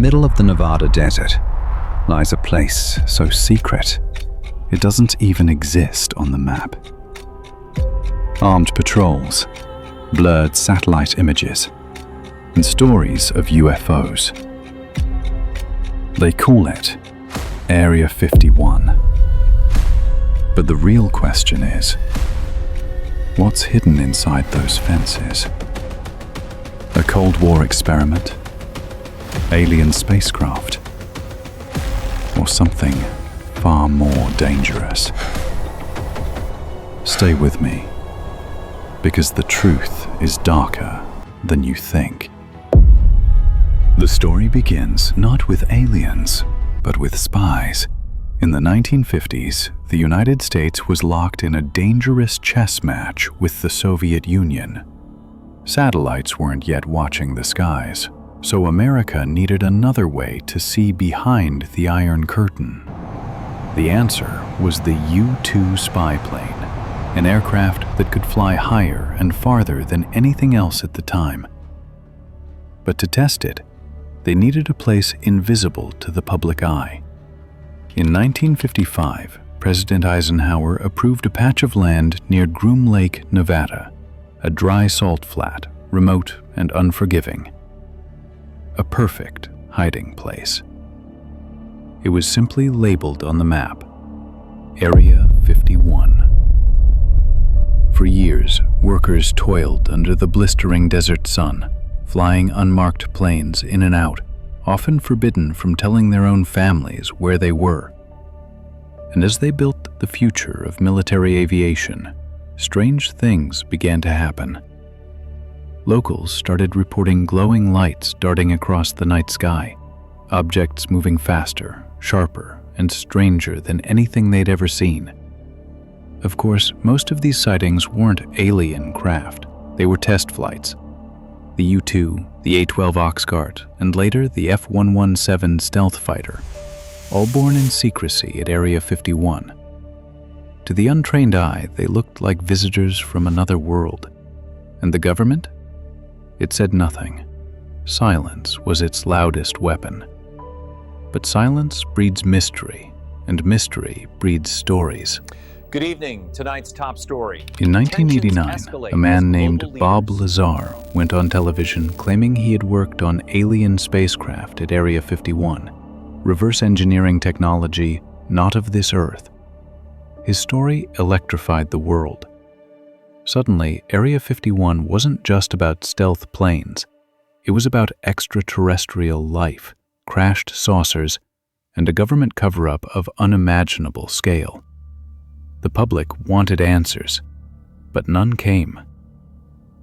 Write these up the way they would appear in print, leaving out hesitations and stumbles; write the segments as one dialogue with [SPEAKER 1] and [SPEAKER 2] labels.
[SPEAKER 1] middle of the Nevada desert lies a place so secret it doesn't even exist on the map. Armed patrols, blurred satellite images, and stories of UFOs. They call it Area 51. But the real question is, what's hidden inside those fences? A Cold War experiment? Alien spacecraft? Or something far more dangerous? Stay with me, because the truth is darker than you think. The story begins not with aliens, but with spies. In the 1950s, the United States was locked in a dangerous chess match with the Soviet Union. Satellites weren't yet watching the skies, so America needed another way to see behind the Iron Curtain. The answer was the U-2 spy plane, an aircraft that could fly higher and farther than anything else at the time. But to test it, they needed a place invisible to the public eye. In 1955, President Eisenhower approved a patch of land near Groom Lake, Nevada, a dry salt flat, remote and unforgiving. A perfect hiding place. It was simply labeled on the map, Area 51. For years, workers toiled under the blistering desert sun, flying unmarked planes in and out, often forbidden from telling their own families where they were. And as they built the future of military aviation, strange things began to happen. Locals started reporting glowing lights darting across the night sky, objects moving faster, sharper, and stranger than anything they'd ever seen. Of course, most of these sightings weren't alien craft. They were test flights. The U-2, the A-12 Oxcart, and later the F-117 stealth fighter, all born in secrecy at Area 51. To the untrained eye, they looked like visitors from another world. And the government? It said nothing. Silence was its loudest weapon. But silence breeds mystery, and mystery breeds stories.
[SPEAKER 2] Good evening. Tonight's top story.
[SPEAKER 1] In 1989, a man named Bob Lazar went on television claiming he had worked on alien spacecraft at Area 51, reverse engineering technology not of this Earth. His story electrified the world. Suddenly, Area 51 wasn't just about stealth planes. It was about extraterrestrial life, crashed saucers, and a government cover-up of unimaginable scale. The public wanted answers, but none came.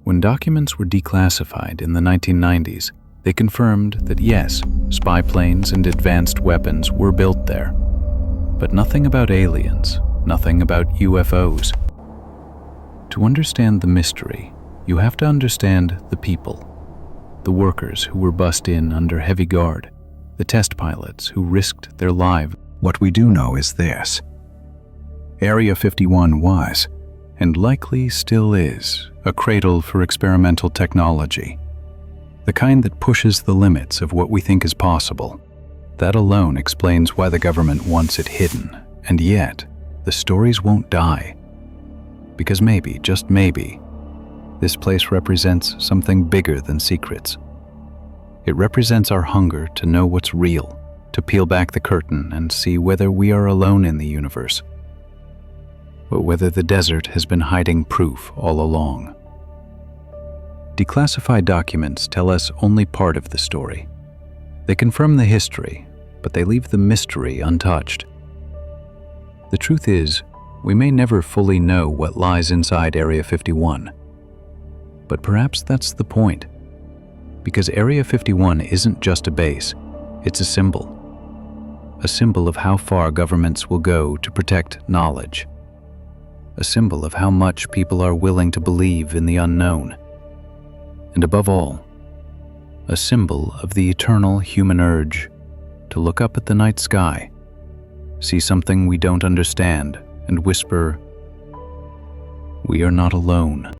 [SPEAKER 1] When documents were declassified in the 1990s, they confirmed that yes, spy planes and advanced weapons were built there. But nothing about aliens, nothing about UFOs. To understand the mystery, you have to understand the people. The workers who were bussed in under heavy guard, the test pilots who risked their lives. What we do know is this. Area 51 was, and likely still is, a cradle for experimental technology. The kind that pushes the limits of what we think is possible. That alone explains why the government wants it hidden, and yet, the stories won't die. Because maybe, just maybe, this place represents something bigger than secrets. It represents our hunger to know what's real, to peel back the curtain and see whether we are alone in the universe, but whether the desert has been hiding proof all along. Declassified documents tell us only part of the story. They confirm the history, but they leave the mystery untouched. The truth is, we may never fully know what lies inside Area 51. But perhaps that's the point. Because Area 51 isn't just a base, it's a symbol. A symbol of how far governments will go to protect knowledge. A symbol of how much people are willing to believe in the unknown. And above all, a symbol of the eternal human urge to look up at the night sky, see something we don't understand, and whisper, "We are not alone."